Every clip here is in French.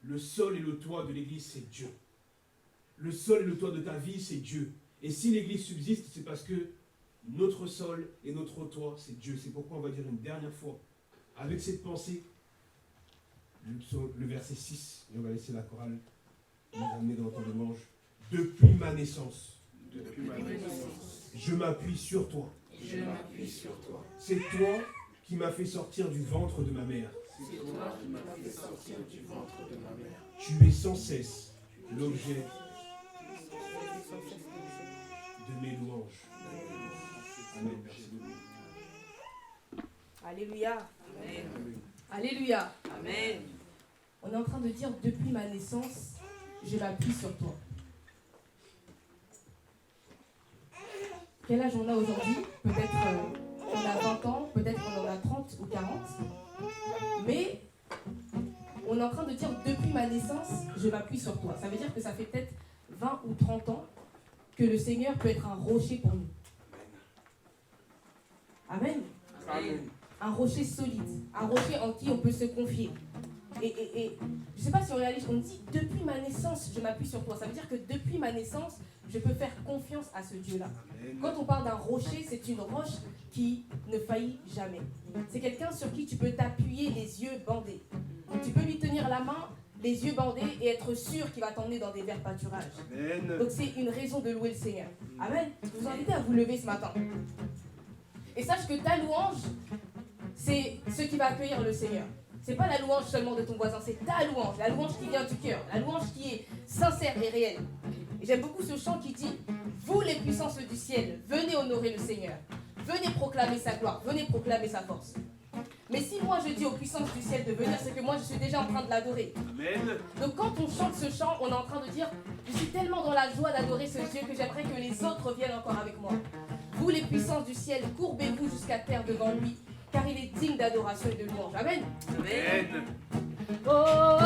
Le sol et le toit de l'église, c'est Dieu. Le sol et le toit de ta vie, c'est Dieu. Et si l'église subsiste, c'est parce que notre sol et notre toit, c'est Dieu. C'est pourquoi on va dire une dernière fois, avec cette pensée, le verset 6, et on va laisser la chorale nous amener dans le temps de mange. Depuis ma naissance, je m'appuie sur toi. Je m'appuie sur toi. C'est toi qui m'as fait sortir du ventre de ma mère. C'est toi qui m'as fait sortir du ventre de ma mère. Tu es sans cesse l'objet de mes louanges. Amen. Merci beaucoup. Alléluia. Amen. Alléluia. Amen. On est en train de dire, depuis ma naissance, je m'appuie sur toi. Quel âge on a aujourd'hui? Peut-être on a 20 ans, peut-être on en a 30 ou 40. Mais on est en train de dire, depuis ma naissance, je m'appuie sur toi. Ça veut dire que ça fait peut-être 20 ou 30 ans que le Seigneur peut être un rocher pour nous. Amen. Amen. Un rocher solide, un rocher en qui on peut se confier. Et je ne sais pas si on réalise, on dit depuis ma naissance, je m'appuie sur toi. Ça veut dire que depuis ma naissance, je peux faire confiance à ce Dieu-là. Quand on parle d'un rocher, c'est une roche qui ne faillit jamais. C'est quelqu'un sur qui tu peux t'appuyer les yeux bandés. Tu peux lui tenir la main, les yeux bandés, et être sûr qu'il va t'emmener dans des verts pâturages. Donc c'est une raison de louer le Seigneur. Amen. Je vous invite à vous lever ce matin. Et sache que ta louange, c'est ce qui va accueillir le Seigneur. C'est pas la louange seulement de ton voisin, c'est ta louange, la louange qui vient du cœur, la louange qui est sincère et réelle. Et j'aime beaucoup ce chant qui dit « Vous les puissances du ciel, venez honorer le Seigneur, venez proclamer sa gloire, venez proclamer sa force. » Mais si moi je dis aux puissances du ciel de venir, c'est que moi je suis déjà en train de l'adorer. Amen. Donc quand on chante ce chant, on est en train de dire « Je suis tellement dans la joie d'adorer ce Dieu que j'aimerais que les autres viennent encore avec moi. » Vous les puissances du ciel, courbez-vous jusqu'à terre devant lui, car il est digne d'adoration et de louange. Amen. Amen. Oh,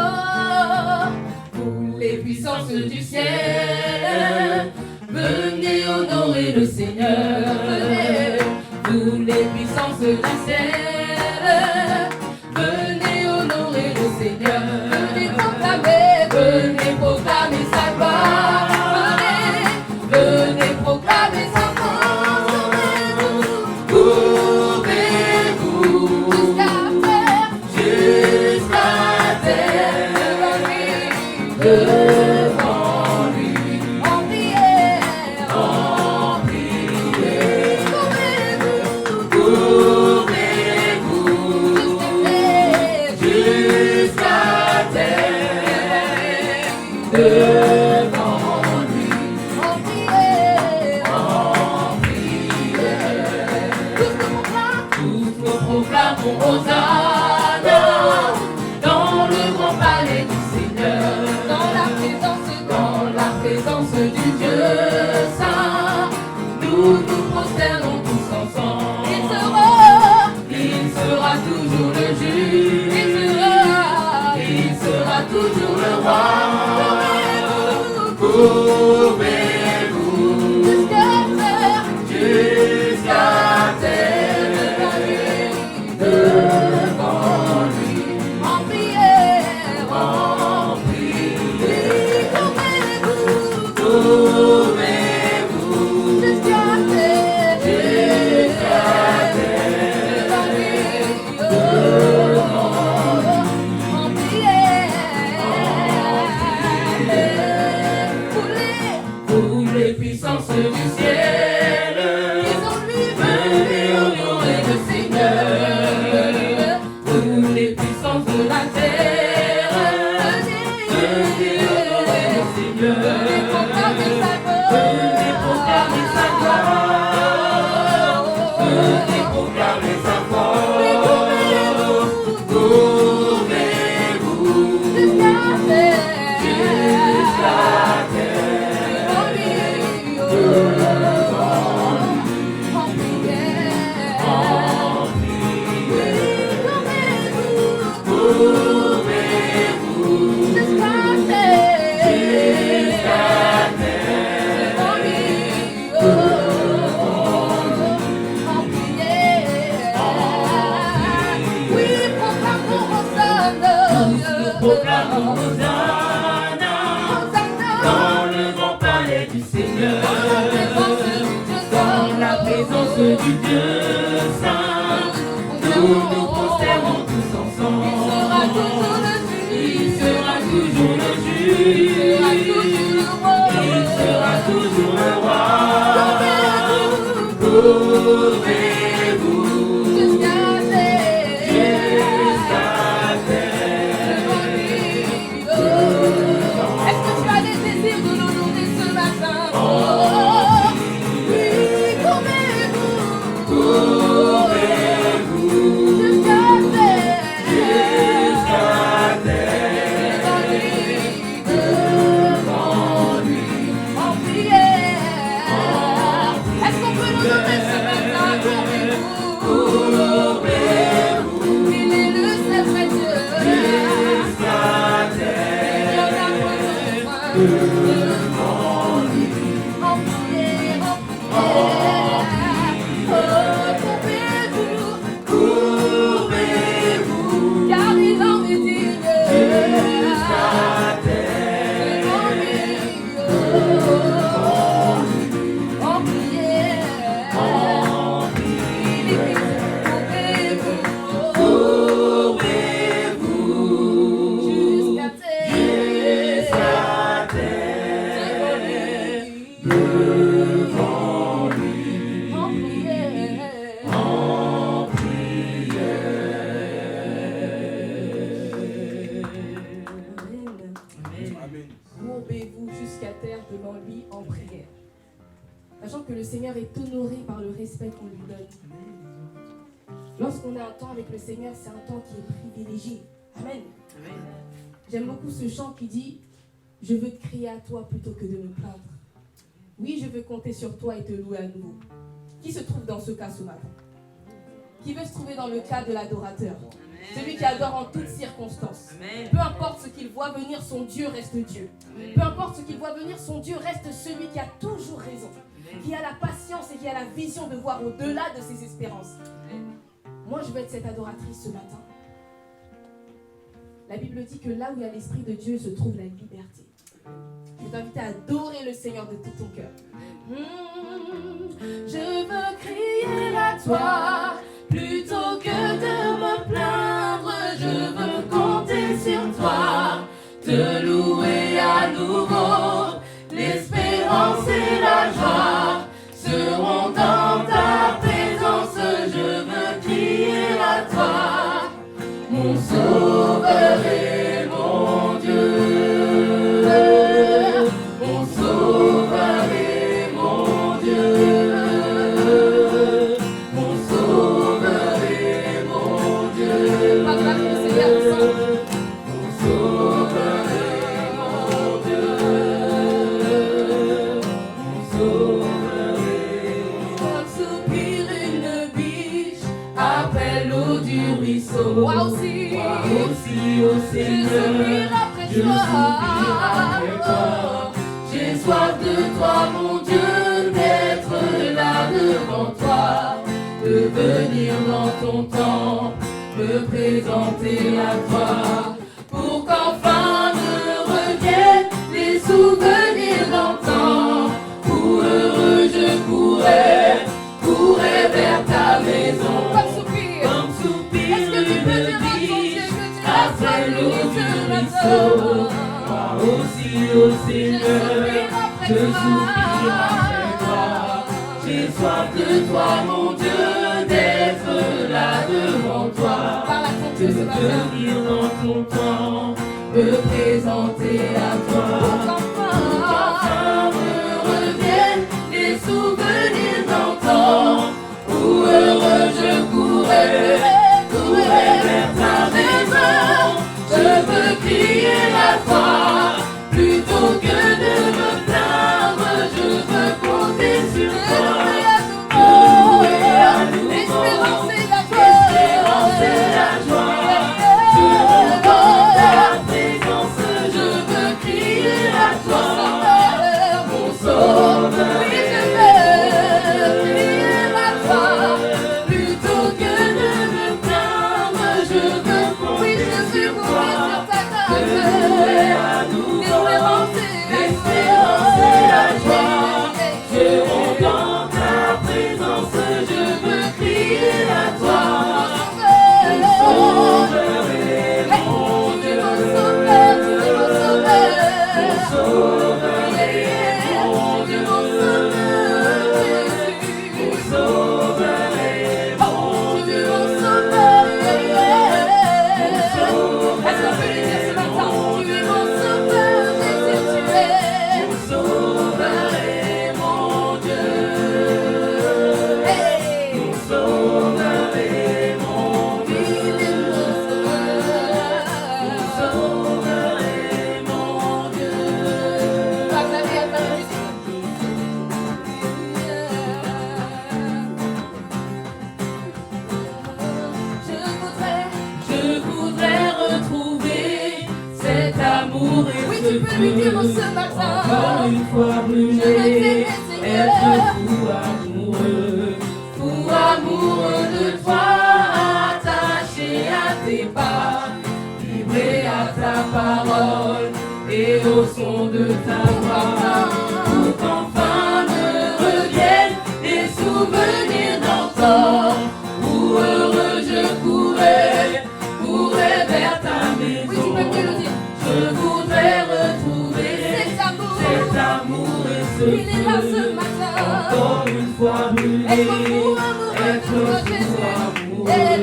vous les puissances du ciel, venez honorer le Seigneur. Venez, vous les puissances du ciel, venez honorer le Seigneur. Venez proclamer sa gloire. Venez proclamer sa force. Courbez-vous jusqu'à terre devant lui, en prière, courbez-vous jusqu'à terre devant lui, en prière. Tous nous proclamons Hosanna dans le grand palais du Seigneur, dans la présence du Dieu Saint. Nous nous prosternons tous ensemble. Il sera toujours le juge. Il sera toujours le roi. Courbez-vous jusqu'à terre devant lui, en prière, courbez-vous jusqu'à terre devant lui, en prière. Hosanna, dans le grand palais du Seigneur, dans la présence du Dieu Saint, nous nous prosternons tous ensemble. Il sera toujours le juge, il sera toujours le roi. Courez-vous jusqu'à terre. Est-ce que tu as des désirs de l'honorer ce matin? Oui, courez-vous jusqu'à terre. Devant lui, en prière. Est-ce qu'on peut l'honorer ce matin? Courez-vous. Il est le seul vrai Dieu. Devant lui, en prière, courez-vous, car il en est digne. Devant lui, en prière, il est courez-vous, jusqu'à terre. Devant lui, en prière. Amen. Courbez-vous jusqu'à terre devant lui en prière. Sachant que le Seigneur est honoré par le respect qu'on lui donne. Lorsqu'on a un temps avec le Seigneur, c'est un temps qui est privilégié. Amen. J'aime beaucoup ce chant qui dit « Je veux te crier à toi plutôt que de me plaindre. Oui, je veux compter sur toi et te louer à nouveau. » Qui se trouve dans ce cas ce matin? Qui veut se trouver dans le cas de l'adorateur? Celui qui adore en toutes circonstances. Peu importe ce qu'il voit venir, son Dieu reste Dieu. Peu importe ce qu'il voit venir, son Dieu reste celui qui a toujours raison. Qui a la patience et qui a la vision de voir au-delà de ses espérances. Moi, je veux être cette adoratrice ce matin. La Bible dit que là où il y a l'Esprit de Dieu se trouve la liberté. Je vais t'inviter à adorer le Seigneur de tout ton cœur. Je veux crier à toi plutôt que de me plaindre. Je veux compter sur toi, te louer à nouveau. L'espérance et la joie seront dans ta présence. Je veux crier à toi, mon Sauveur et mon Dieu. Mon Sauveur et mon Dieu. Mon Sauveur et mon Dieu. Mon Sauveur et mon Dieu. Mon Sauveur et mon soupir une biche après l'eau du ruisseau. Moi aussi, ô Seigneur, je soupire après toi. J'ai soif de toi, mon Dieu, d'être là devant toi, de venir dans ton temple, me présenter à toi, pour qu'enfin me reviennent les souvenirs d'antan, où heureux je courais vers ta maison. Comme soupir, est-ce que tu peux dire à ton Dieu que tu as après l'eau du ruisseau? Moi aussi, ô Seigneur, je soupire après toi. J'ai soif de toi, mon Dieu, d'être là devant toi, de venir dans ton temps, me présenter à toi. Qu'enfin me reviennent les souvenirs d'antan, où heureux je courais vers ta maison. Je veux crier à toi, plutôt que de me plaindre. Je veux compter sur toi, louer à nouveau. L'espérance et la joie seront dans ta présence. Je veux crier amour est Oui, ce tu peux lui Dieu. dire ce matin. Encore une fois Je veux brûlé, t'aimer, Seigneur. être fou amoureux de toi, attaché à tes pas, livré à ta parole et au son de ta voix. Pour qu'enfin me reviennent les souvenirs d'antan, où heureux je courais vers ta maison. Oui, tu peux mieux le dire. Je voudrais retrouver cet amour et ce Il est là feu. ce matin. Encore une fois brûlé, Être fou amoureux être de toi, fou Jésus.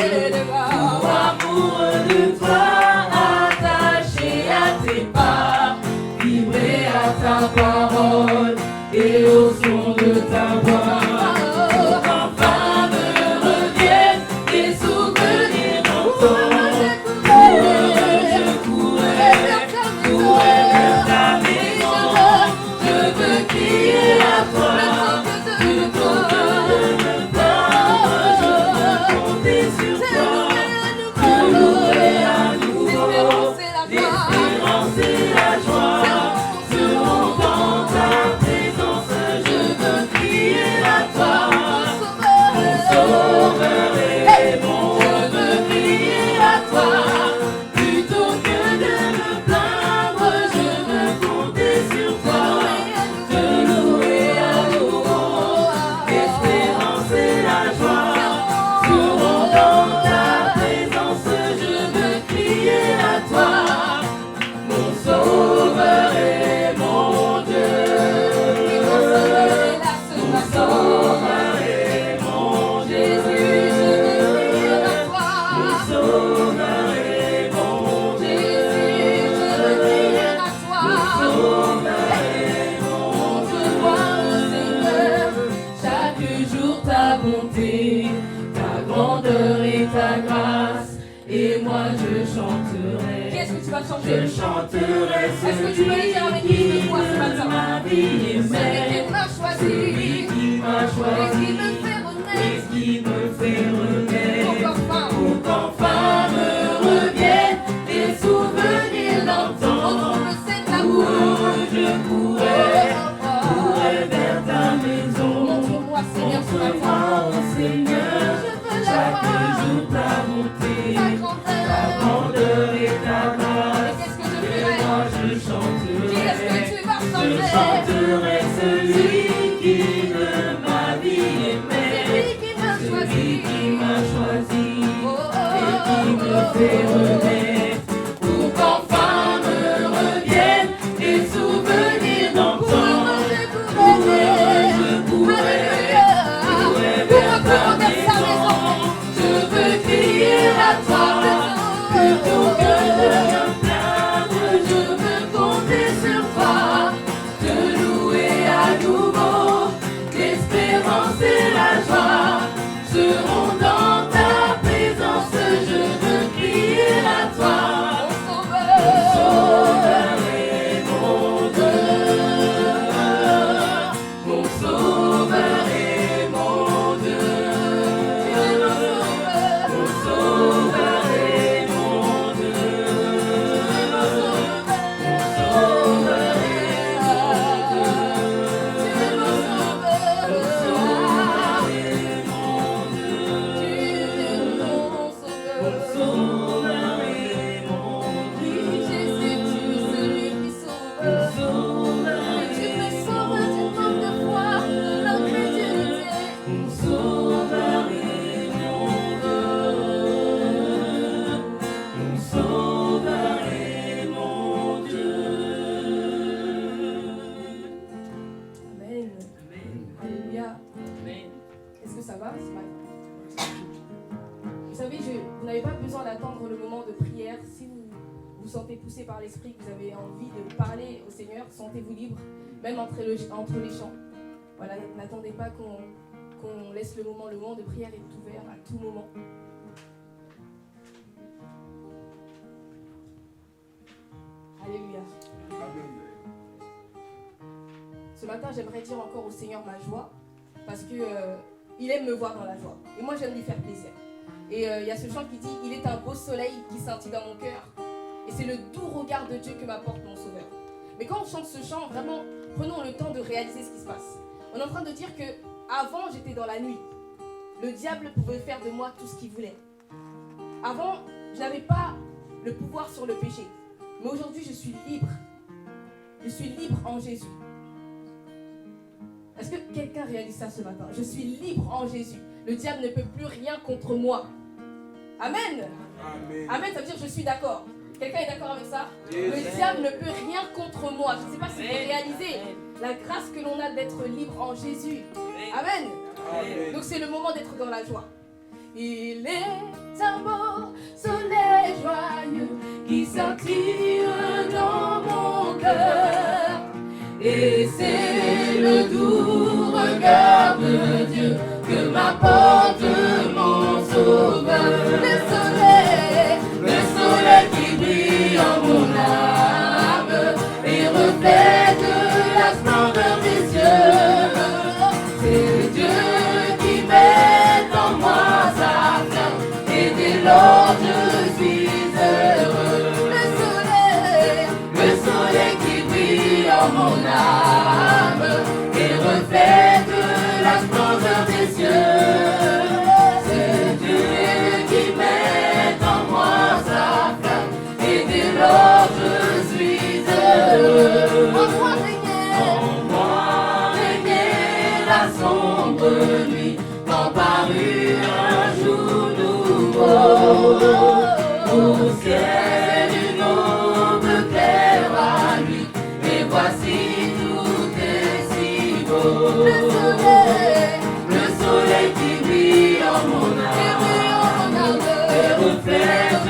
amoureux de toi, attaché à tes pas, vibré à ta parole et au son de ta voix. Pour qu'enfin me reviennent les souvenirs d'antan, où heureux je courais vers ta maison. Je veux crier à toi, plutôt que de me plaindre, je veux compter sur toi, te louer à nouveau. L'espérance et la joie seront dans ta présence. Je veux crier à toi, mon sauveur et mon Dieu. Je veux crier à toi, plutôt que de me plaindre, je veux compter sur toi, te louer à nouveau. L'espérance et la joie seront dans ta présence. Je veux crier à toi, mon sauveur et mon Dieu. Mon sauveur et mon Dieu. Mon sauveur et mon Dieu. Mon sauveur et mon Dieu. Chaque jour ta bonté, ta grandeur et ta grâce, et moi je chanterai. Qu'est-ce que tu vas Je chanter? chanterai Est-ce que tu peux le dire avec lui de toi ce matin? ma vie est Celui qui m'a choisi, celui qui m'a et qui choisi me fait et renaître. qui me fait renaître. Encore Pour qu'enfin me reviennent les souvenirs d'antan, retrouve cet où amour. heureux je courais vers ta maison. Montre-moi, Seigneur, ce matin. Montre-moi, ô Seigneur, Je veux chaque l'avoir. jour ta bonté, Ta ta grandeur. grandeur et ta Et grâce, qu'est-ce que je et ferai? moi je Dis, est-ce chanterai. que tu vas Je chanter? chanterai celui qui de ma vie aimait, Celui qui m'a celui qui choisi. m'a choisi Oh, et qui me fait renaître. Pour qu'enfin me reviennent les souvenirs d'antan, où heureux je courais vers ta maison. Je veux crier à toi, plutôt que de me plaindre, je veux compter sur toi, te louer à nouveau. L'espérance et la joie seront dans ta présence. Je veux crier à toi, mon sauveur et mon Dieu. Mon sauveur et mon Dieu. Mon sauveur et mon Dieu. Mon sauveur et mon Dieu. Mon sauveur et mon Dieu. Mon sauveur et mon Dieu. Jésus, tu es celui qui Mon sauve. sauveur Tu me et sauves du manque de foi, de l'incrédulité. mon sauveur et mon Dieu. Mon sauveur et mon Dieu. Amen. Alléluia. Est-ce que ça va ce matin? Vous savez, vous n'avez pas besoin d'attendre le moment de prière. Si vous vous sentez poussé par l'Esprit, que vous avez envie de parler au Seigneur, sentez-vous libre, même entre les chants. Voilà, n'attendez pas qu'on laisse le moment de prière est ouvert à tout moment. Alléluia. Ce matin, j'aimerais dire encore au Seigneur ma joie, parce que il aime me voir dans la joie. Et moi, j'aime lui faire plaisir. Et il y a ce chant qui dit « Il est un beau soleil qui scintille dans mon cœur. Et c'est le doux regard de Dieu que m'apporte mon Sauveur. Mais quand on chante ce chant, vraiment, prenons le temps de réaliser ce qui se passe. On est en train de dire que avant j'étais dans la nuit. Le diable pouvait faire de moi tout ce qu'il voulait. Avant, je n'avais pas le pouvoir sur le péché. Mais aujourd'hui, je suis libre. Je suis libre en Jésus. Est-ce que quelqu'un réalise ça ce matin? Je suis libre en Jésus. Le diable ne peut plus rien contre moi. Amen. Amen. Amen, ça veut dire je suis d'accord. Quelqu'un est d'accord avec ça? Yes. Le diable ne peut rien contre moi. Je ne sais pas si vous réalisez la grâce que l'on a d'être libre en Jésus. Amen. Amen. Donc c'est le moment d'être dans la joie. Il est un beau soleil joyeux qui s'attire dans mon cœur. Et c'est le doux regard de Dieu que m'apporte mon Sauveur. Le soleil qui brille en mon âme et reflète la splendeur des cieux. C'est Dieu qui met en moi sa flamme et dès lors je suis heureux. Le soleil qui brille en mon âme et reflète la splendeur des cieux. C'est Dieu qui met en moi sa flamme et dès lors je suis heureux. En moi régnait la sombre nuit quand parut un jour nouveau. Au ciel une aube claire à lui et voici tout est si beau. Le soleil qui brille en mon âme et reflète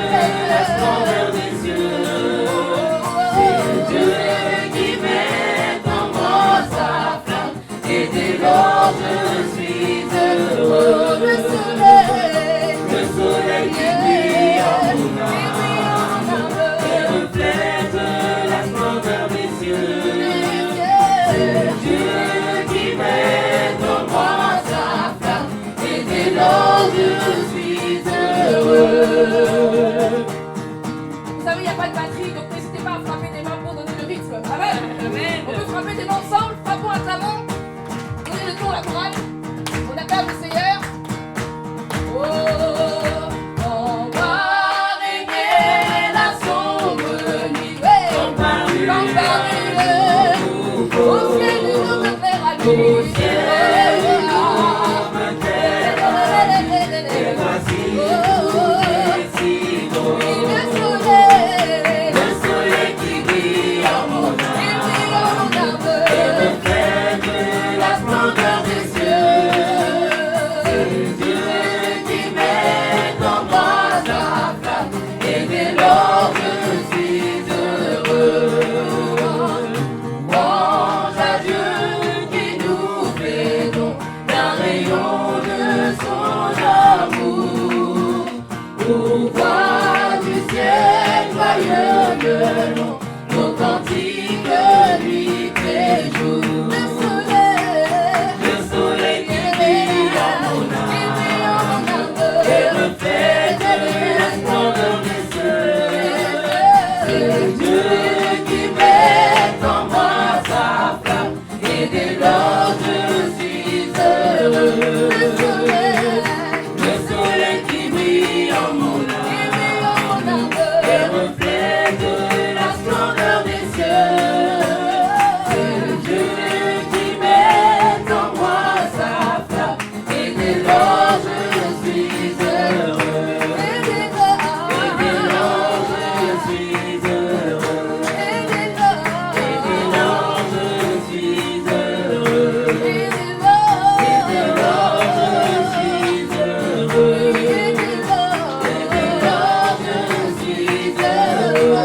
la splendeur des cieux. C'est Dieu qui met en moi sa flamme et dès lors je suis heureux. Le soleil qui brille en mon âme et reflète la splendeur des cieux. C'est Dieu qui met en moi sa flamme et dès lors je suis heureux. Vous savez, il n'y a pas de batterie, donc n'hésitez pas à frapper des mains pour donner le rythme. Amen. On peut frapper des mains ensemble, frappons à ta main. Donnez le tour à la chorale. On acclame le Seigneur. Oh, on va régner la sombre nuit. Quand parut au ciel une aube claire à lui. Au ciel une aube claire à lui. Et voici tout est si beau. Le soleil qui brille en mon âme et reflète la splendeur des cieux. C'est Dieu qui met en moi sa flamme et dès lors je suis heureux. Louange à Dieu qui nous fait don d'un rayon de son amour. Pour voir du ciel joyeux le long, nos cantiques nuit et jour. Le soleil qui brille en mon âme et reflète la splendeur des cieux. C'est Dieu qui met en moi sa flamme et dès lors je suis heureux. Le soleil qui brille en mon âme et reflète la splendeur des cieux. C'est Dieu qui met en moi sa flamme et dès lors je suis heureux. Et dès lors je suis heureux. Et dès lors je suis heureux. Et dès lors je suis heureux. Et dès lors je suis heureux.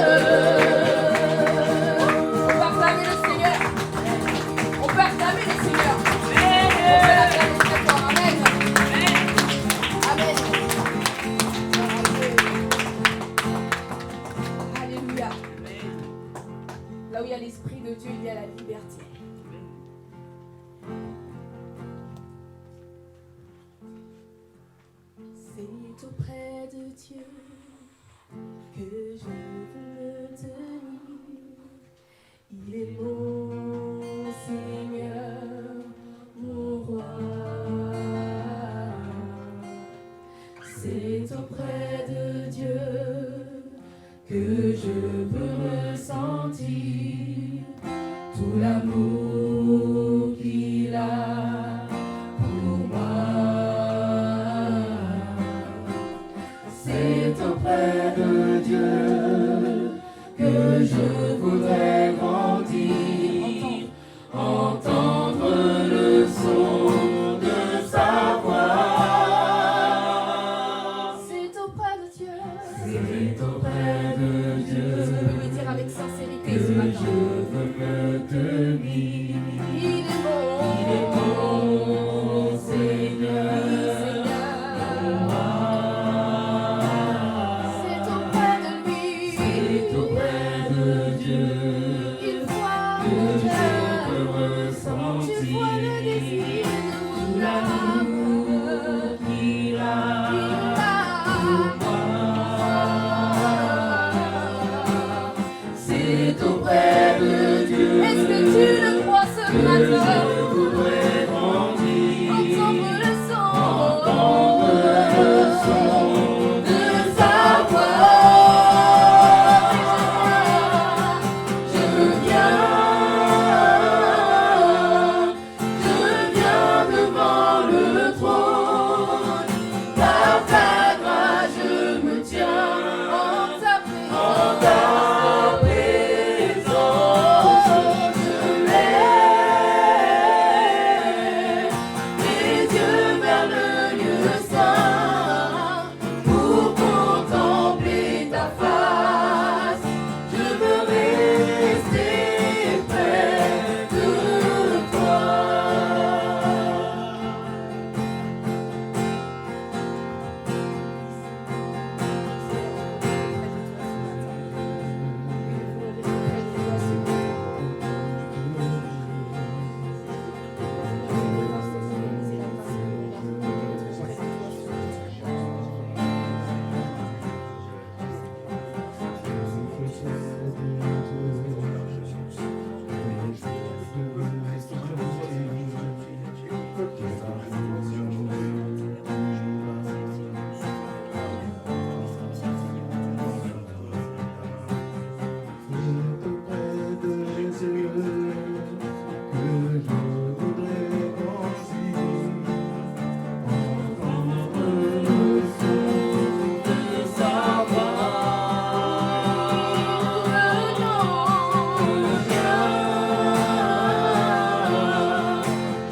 On peut acclamer le Seigneur. On peut acclamer le Seigneur. On peut l'acclamer très fort. Amen. Amen. Alléluia. Là où il y a l'Esprit de Dieu, il y a la liberté. C'est auprès de Dieu que je veux l'amour qu'il a pour moi. C'est auprès de Dieu que je voudrais grandir, entendre le son de sa voix. C'est auprès de Dieu. C'est auprès de Dieu. Tu peux lui dire avec sincérité ce Je matin. veux me tenir. Il est bon. Il est bon, Seigneur. C'est auprès de lui. C'est auprès de Dieu Il voit que mon je cœur. peux Tu ressentir vois le désir de mon âme. l'amour qu'il a pour moi. C'est auprès de Dieu Est-ce que tu le crois ce que matin? je voudrais grandir, Entendre le son. entendre le son de sa voix. Je viens devant le trône. Par ta grâce je me tiens En ta en présence. ta présence. Je lève mes yeux vers le lieu saint pour contempler ta face. Je veux rester près de toi.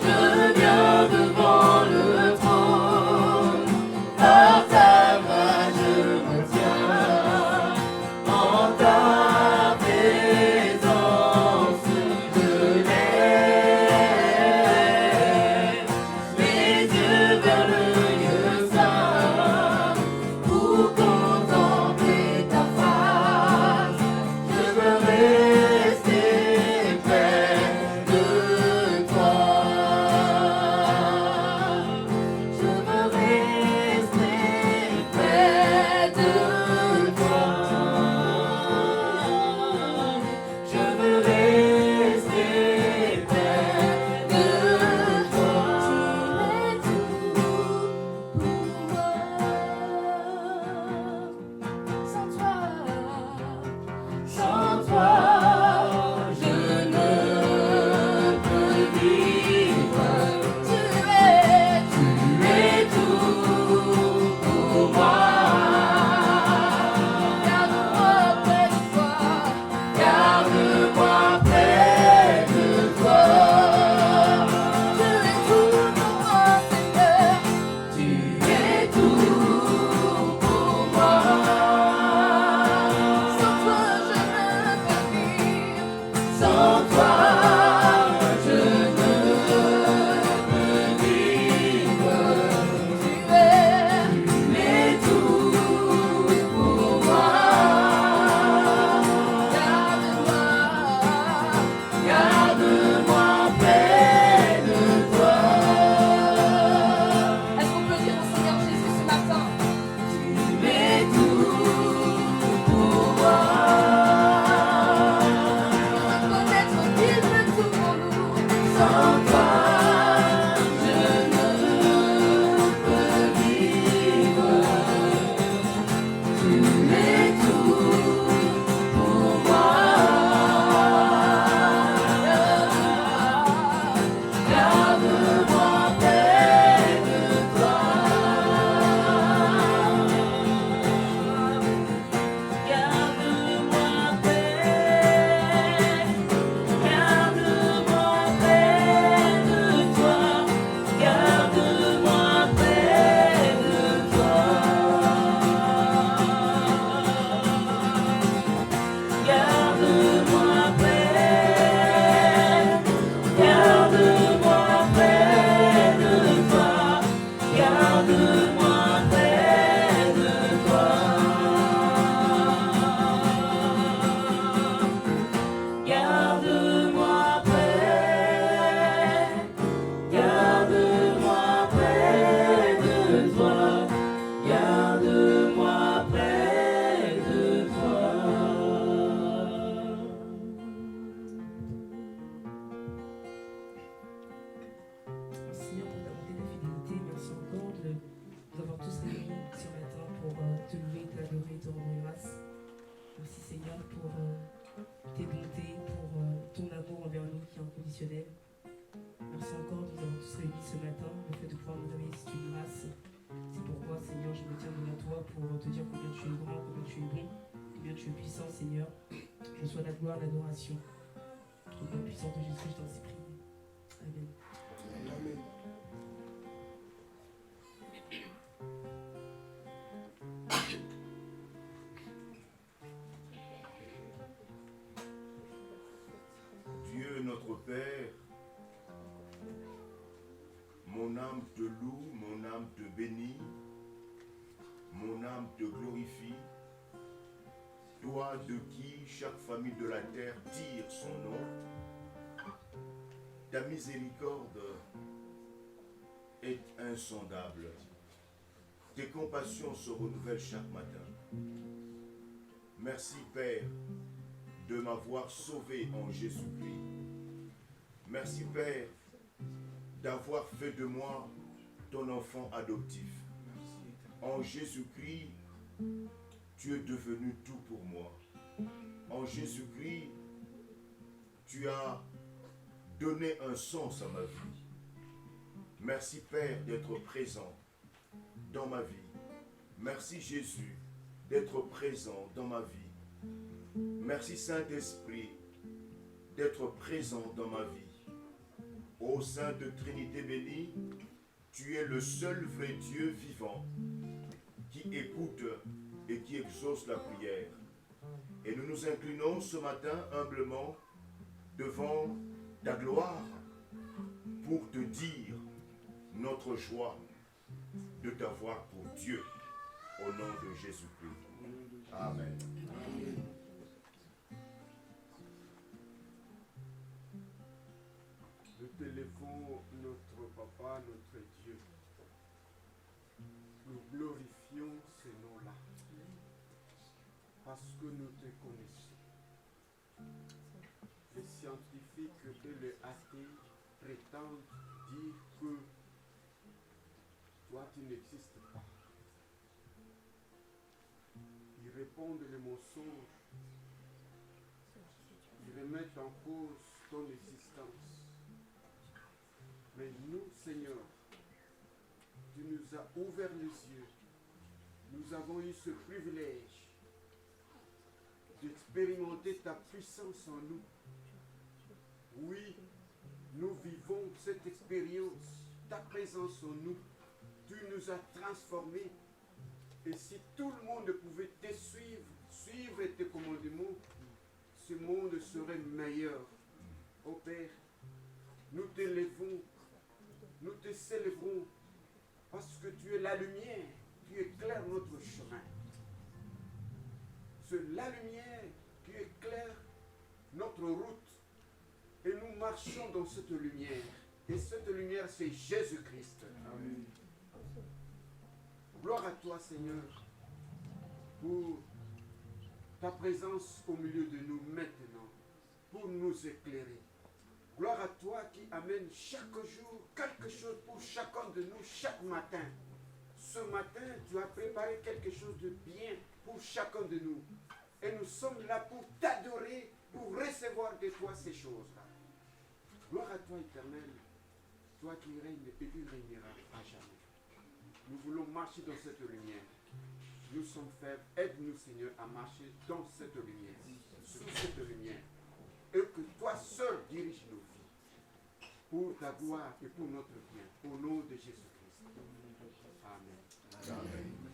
Je viens devant le trône, par ta grâce je me tiens en ta présence. Je lève mes yeux vers le lieu saint pour contempler ta face. Je veux rester près de toi. Je veux rester près de toi. Je veux rester près de toi. Tu es tout pour moi. Sans toi, Sans toi, je ne peux vivre. tu es Tu es tout pour moi. Garde-moi près de toi. Garde-moi près de toi. Tu es tout pour moi, Seigneur. Tu es tout pour moi. Sans toi, je ne peux vivre. Sans toi, je ne peux vivre. Tu es tout pour moi. Garde-moi près de toi. Est-ce qu'on peut dire au Seigneur Jésus ce matin? Tu es tout pour moi. Reconnaître qu'il inconditionnel. Merci encore de nous avoir tous réunis ce matin. Le fait de pouvoir nous réveiller, c'est une grâce. C'est pourquoi, Seigneur, je me tiens devant toi pour te dire combien tu es grand, combien tu es bon, combien tu es puissant, Seigneur. Reçois la gloire, l'adoration. Au nom puissant de Jésus, je t'en supplie. Amen. Amen. Dieu notre Père, mon âme te loue, mon âme te bénit, mon âme te glorifie, toi de qui chaque famille de la terre tire son nom. Ta miséricorde est insondable. Tes compassions se renouvellent chaque matin. Merci Père de m'avoir sauvé en Jésus-Christ. Merci Père d'avoir fait de moi ton enfant adoptif. En Jésus-Christ, tu es devenu tout pour moi. En Jésus-Christ, tu as donné un sens à ma vie. Merci Père d'être présent dans ma vie. Merci Jésus d'être présent dans ma vie. Merci Saint-Esprit d'être présent dans ma vie. Ô Sainte Trinité bénie, tu es le seul vrai Dieu vivant qui écoute et qui exauce la prière. Et nous nous inclinons ce matin humblement devant ta gloire pour te dire notre joie de t'avoir pour Dieu au nom de Jésus-Christ. Amen. Nous t'élevons notre Papa, notre Dieu. Nous glorifions ce nom-là parce que nous te connaissons. Les scientifiques et les athées prétendent dire que toi tu n'existes pas. Ils répondent les mensonges. Ils remettent en cause ton existence. Mais nous, Seigneur, tu nous as ouvert les yeux. Nous avons eu ce privilège d'expérimenter ta puissance en nous. Oui, nous vivons cette expérience, ta présence en nous. Tu nous as transformés. Et si tout le monde pouvait te suivre tes commandements, ce monde serait meilleur. Ô Père, nous t'élevons, nous te célébrons, parce que tu es la lumière, tu éclaires notre chemin. C'est la lumière qui éclaire notre route. Et nous marchons dans cette lumière. Et cette lumière, c'est Jésus-Christ. Amen. Gloire à toi, Seigneur, pour ta présence au milieu de nous maintenant, pour nous éclairer. Gloire à toi qui amène chaque jour quelque chose pour chacun de nous, chaque matin. Ce matin, tu as préparé quelque chose de bien pour chacun de nous. Et nous sommes là pour t'adorer, pour recevoir de toi ces choses-là. Gloire à toi, Éternel, toi qui règnes et tu régneras à jamais. Nous voulons marcher dans cette lumière. Nous sommes faibles. Aide-nous, Seigneur, à marcher dans cette lumière, sous cette lumière. Et que toi seul dirige nos vies pour ta gloire et pour notre bien. Au nom de Jésus-Christ. Amen. Amen.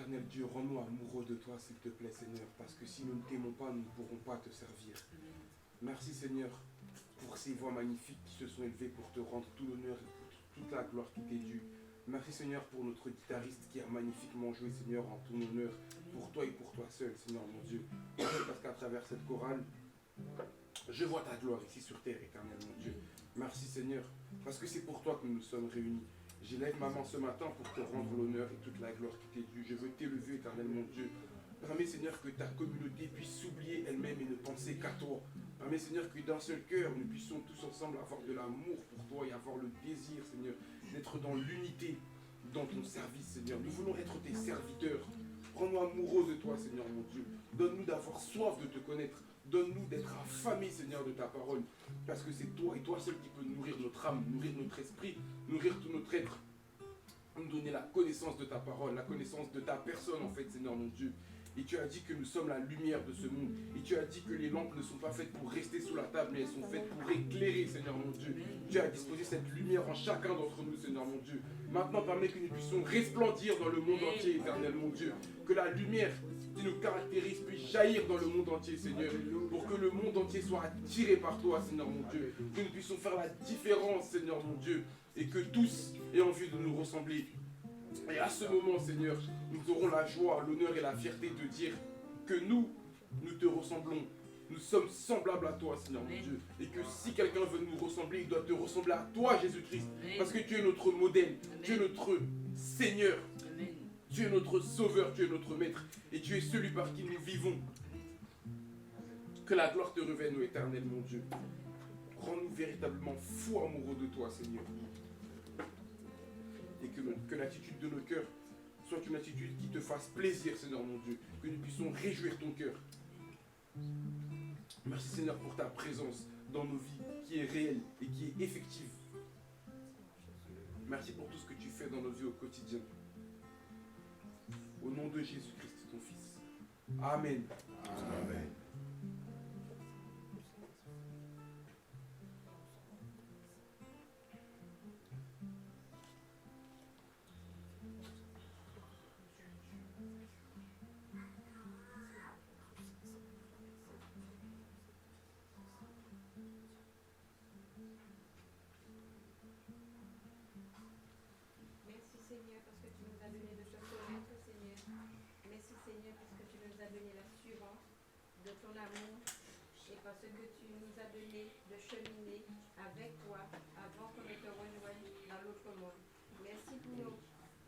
Éternel Dieu, rends-nous amoureux de toi, s'il te plaît, Seigneur, parce que si nous ne t'aimons pas, nous ne pourrons pas te servir. Merci, Seigneur, pour ces voix magnifiques qui se sont élevées pour te rendre tout l'honneur et toute la gloire qui t'est due. Merci, Seigneur, pour notre guitariste qui a magnifiquement joué, Seigneur, en ton honneur, pour toi et pour toi seul, Seigneur, mon Dieu. Parce qu'à travers cette chorale, je vois ta gloire ici sur terre, éternel, mon Dieu. Merci, Seigneur, parce que c'est pour toi que nous nous sommes réunis. J'élève ma main ce matin pour te rendre l'honneur et toute la gloire qui t'est due. Je veux t'élever, éternel, mon Dieu. Permets, Seigneur, que ta communauté puisse s'oublier elle-même et ne penser qu'à toi. Permets, Seigneur, que d'un seul cœur, nous puissions tous ensemble avoir de l'amour pour toi et avoir le désir, Seigneur, d'être dans l'unité, dans ton service, Seigneur. Nous voulons être tes serviteurs. Rends-nous amoureux de toi, Seigneur, mon Dieu. Donne-nous d'avoir soif de te connaître. Donne-nous d'être affamés, Seigneur, de ta parole. Parce que c'est toi et toi seul qui peux nourrir notre âme, nourrir notre esprit, nourrir tout notre être. Nous donner la connaissance de ta parole, la connaissance de ta personne, en fait, Seigneur, mon Dieu. Et tu as dit que nous sommes la lumière de ce monde. Et tu as dit que les lampes ne sont pas faites pour rester sous la table, mais elles sont faites pour éclairer, Seigneur mon Dieu. Tu as disposé cette lumière en chacun d'entre nous, Seigneur mon Dieu. Maintenant, permets que nous puissions resplendir dans le monde entier, éternel mon Dieu. Que la lumière qui nous caractérise puisse jaillir dans le monde entier, Seigneur. Pour que le monde entier soit attiré par toi, Seigneur mon Dieu. Que nous puissions faire la différence, Seigneur mon Dieu. Et que tous aient envie de nous ressembler. Et à ce moment, Seigneur, nous aurons la joie, l'honneur et la fierté de dire que nous te ressemblons. Nous sommes semblables à toi, Seigneur mon Dieu. Et que si quelqu'un veut nous ressembler, il doit te ressembler à toi, Jésus-Christ. Parce que tu es notre modèle, tu es notre Seigneur, tu es notre Sauveur, tu es notre Maître. Et tu es celui par qui nous vivons. Que la gloire te revienne, ô Éternel, mon Dieu. Rends-nous véritablement fous amoureux de toi, Seigneur. Et que l'attitude de nos cœurs soit une attitude qui te fasse plaisir, Seigneur mon Dieu. Que nous puissions réjouir ton cœur. Merci, Seigneur, pour ta présence dans nos vies qui est réelle et qui est effective. Merci pour tout ce que tu fais dans nos vies au quotidien. Au nom de Jésus-Christ, ton Fils. Amen. Amen. Merci Seigneur parce que tu nous as donné de te connaître, Seigneur. Merci Seigneur parce que tu nous as donné l'assurance de ton amour et parce que tu nous as donné de cheminer avec toi avant qu'on ne te rejoigne dans l'autre monde. Merci pour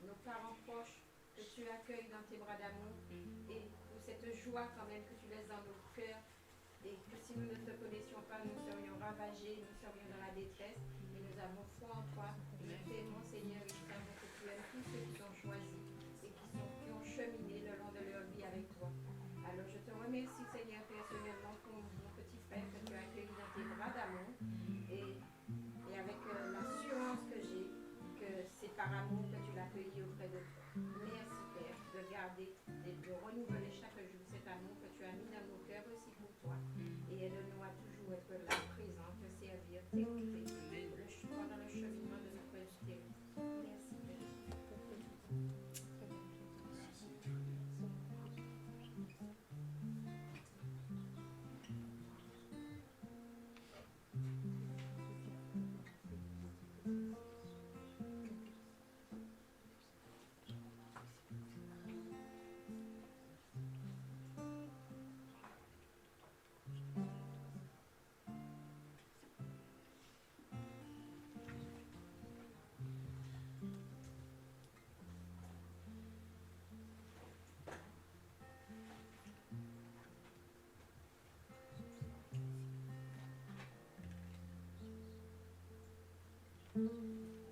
nos parents proches que tu accueilles dans tes bras d'amour et pour cette joie quand même que tu laisses dans nos cœurs et que si nous ne te connaissions pas, nous serions ravagés, nous serions dans la détresse et nous avons foi en toi. Nous t'aimons Seigneur et nous savons que tu aimes tous ceux qui sont choisis et qui ont cheminé le long de leur vie avec toi. Alors je te remercie Seigneur personnellement pour mon petit frère que tu as accueilli dans tes bras d'amour et avec l'assurance que j'ai que c'est par amour que tu l'as accueilli auprès de toi. Merci Père de garder et de renouveler chaque jour cet amour que tu as mis dans nos cœurs aussi pour toi et aide-nous à toujours être là présent, te servir, t'écouter pendant le cheminement de notre esprit. Merci Père.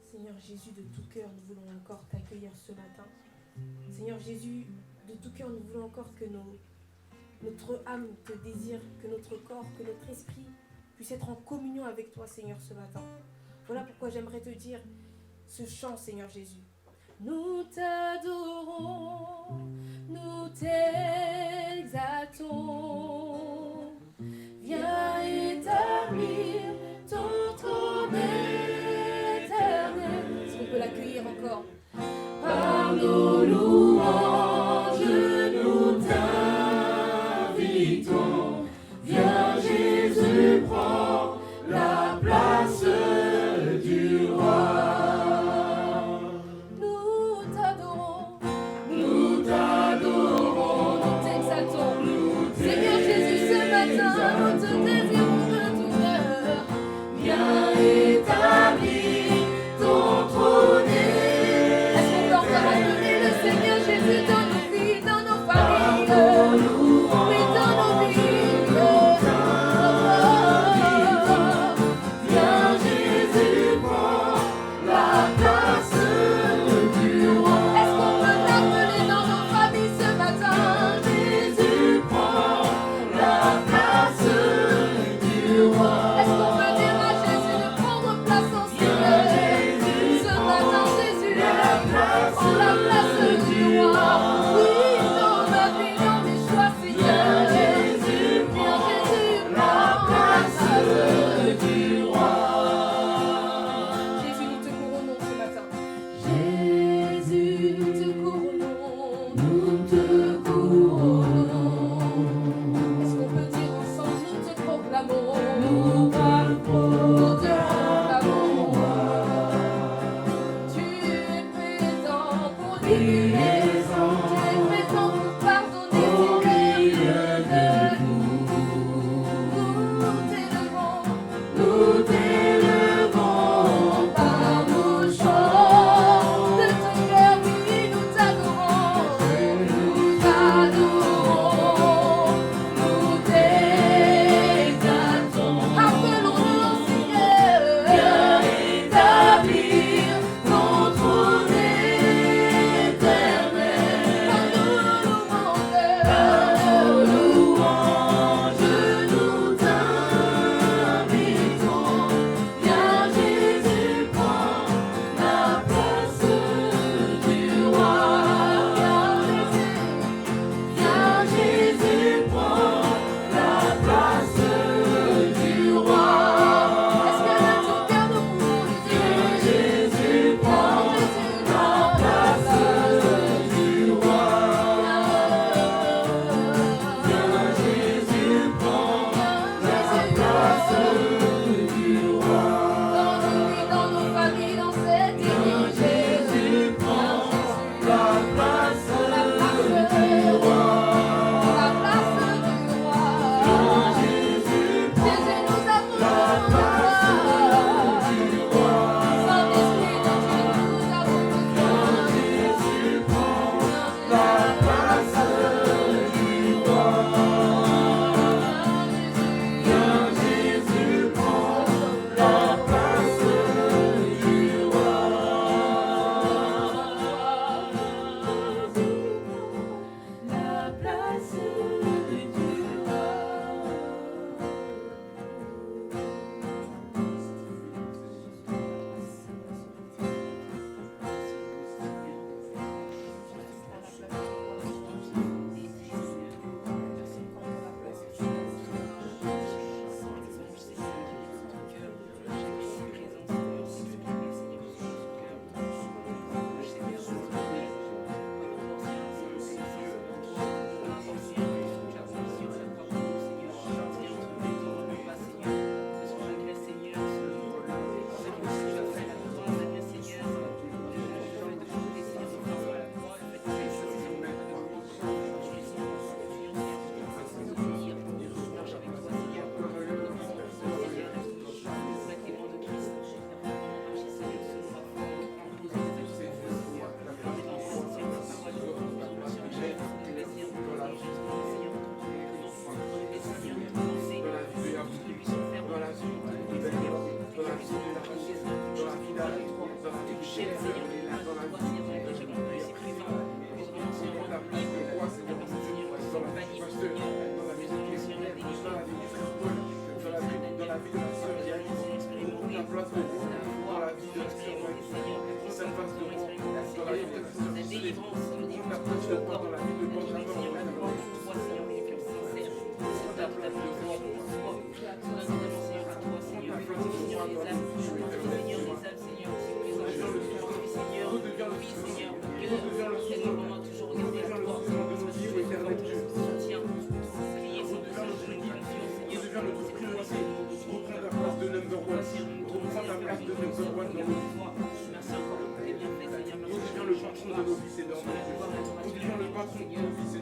Seigneur Jésus, de tout cœur, nous voulons encore t'accueillir ce matin. Seigneur Jésus, de tout cœur, nous voulons encore que notre âme te désire, que notre corps, que notre esprit puisse être en communion avec toi, Seigneur, ce matin. Voilà pourquoi j'aimerais te dire ce chant, Seigneur Jésus. Nous t'adorons, nous t'exaltons. Viens établir ton trône éternel. Est-ce qu'on peut l'accueillir encore? Par nos louanges.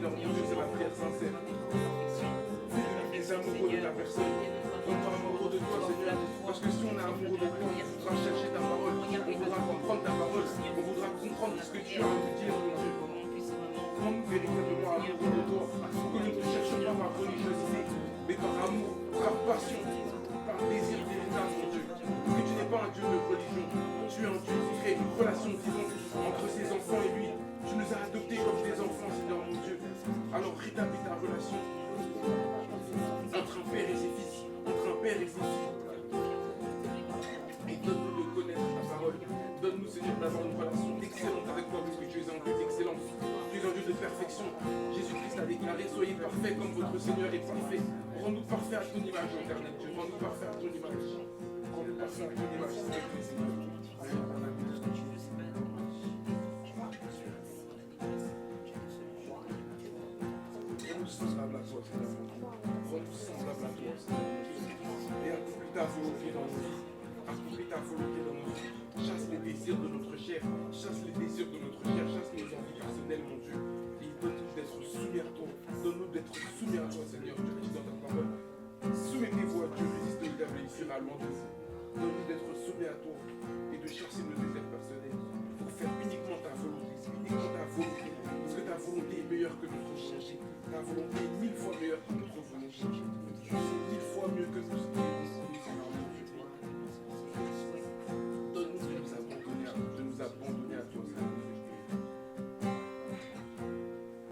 Seigneur mon Dieu, c'est ma prière sincère. Fais-nous des amoureux de ta personne. Rends-toi amoureux de toi, Seigneur. Parce que si on est amoureux de toi, on voudra chercher ta parole. On voudra comprendre ta parole. On voudra comprendre ce que tu as à nous dire, mon Dieu. Rends-nous véritablement amoureux de toi. Pour que nous ne cherchions pas par religiosité, mais par amour, par passion, par désir véritable, mon Dieu. Parce que tu n'es pas un Dieu de religion. Tu es un Dieu qui crée une relation vivante entre ses enfants et lui. Tu nous as adoptés comme des enfants, Seigneur mon Dieu. Alors rétablis ta relation entre un père et ses fils, entre un père et ses filles. Et donne-nous de connaître ta parole. Donne-nous, Seigneur, d'avoir une relation excellente avec toi, parce que tu es un Dieu d'excellence. Tu es un Dieu de perfection. Jésus-Christ a déclaré, soyez parfaits comme votre Seigneur est parfait. Rends-nous parfaits à ton image, éternel Dieu. Rends-nous parfaits à ton image. Rends-nous parfaits à ton image, Seigneur. Rends-nous semblables à toi, Seigneur. Rends-nous semblables à toi, Seigneur. Et accomplis ta volonté dans nos vies. Accomplis ta volonté dans nos vies. Chasse les désirs de notre chair. Chasse les désirs de notre chair. Chasse nos envies personnelles, mon Dieu. Et donne-nous d'être soumis à toi. Donne-nous d'être soumis à toi, Seigneur. Tu dis dans ta parole. Soumettez-vous à Dieu, résistez au diable et il sera loin de vous. Donne-nous d'être soumis à toi et de chercher nos désirs personnels pour faire uniquement ta volonté. Uniquement ta volonté. Parce que ta volonté est meilleure que notre volonté. Ta volonté est 1000 fois meilleure que notre volonté. Tu sais 1000 fois mieux que nous. Donne-nous de nous abandonner à toi, Seigneur.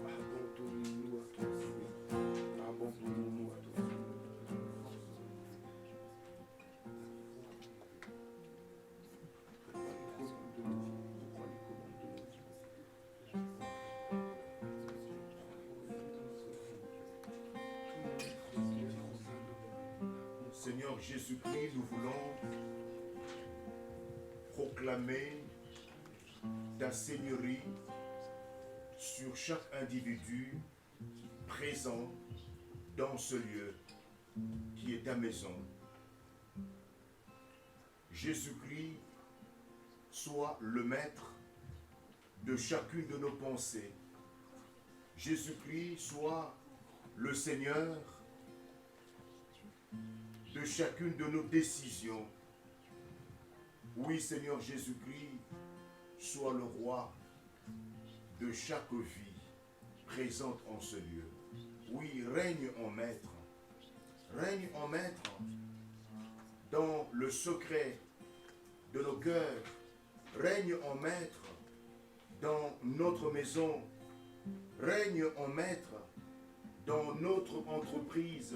Abandonnons-nous à toi, Seigneur. Abandonnons-nous à toi, Seigneur. Seigneur Jésus-Christ, nous voulons proclamer ta seigneurie sur chaque individu présent dans ce lieu qui est ta maison. Jésus-Christ, sois le maître de chacune de nos pensées. Jésus-Christ, sois le Seigneur de chacune de nos décisions. Oui, Seigneur Jésus-Christ, sois le roi de chaque vie présente en ce lieu. Oui, règne en maître. Règne en maître dans le secret de nos cœurs. Règne en maître dans notre maison. Règne en maître dans notre entreprise.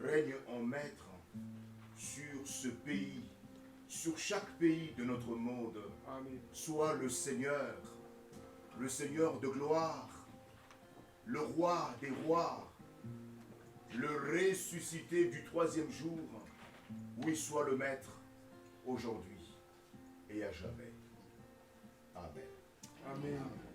Règne en maître sur ce pays, sur chaque pays de notre monde. Amen. Sois le Seigneur de gloire, le roi des rois, le ressuscité du 3e jour. Oui, sois le maître aujourd'hui et à jamais. Amen. Amen.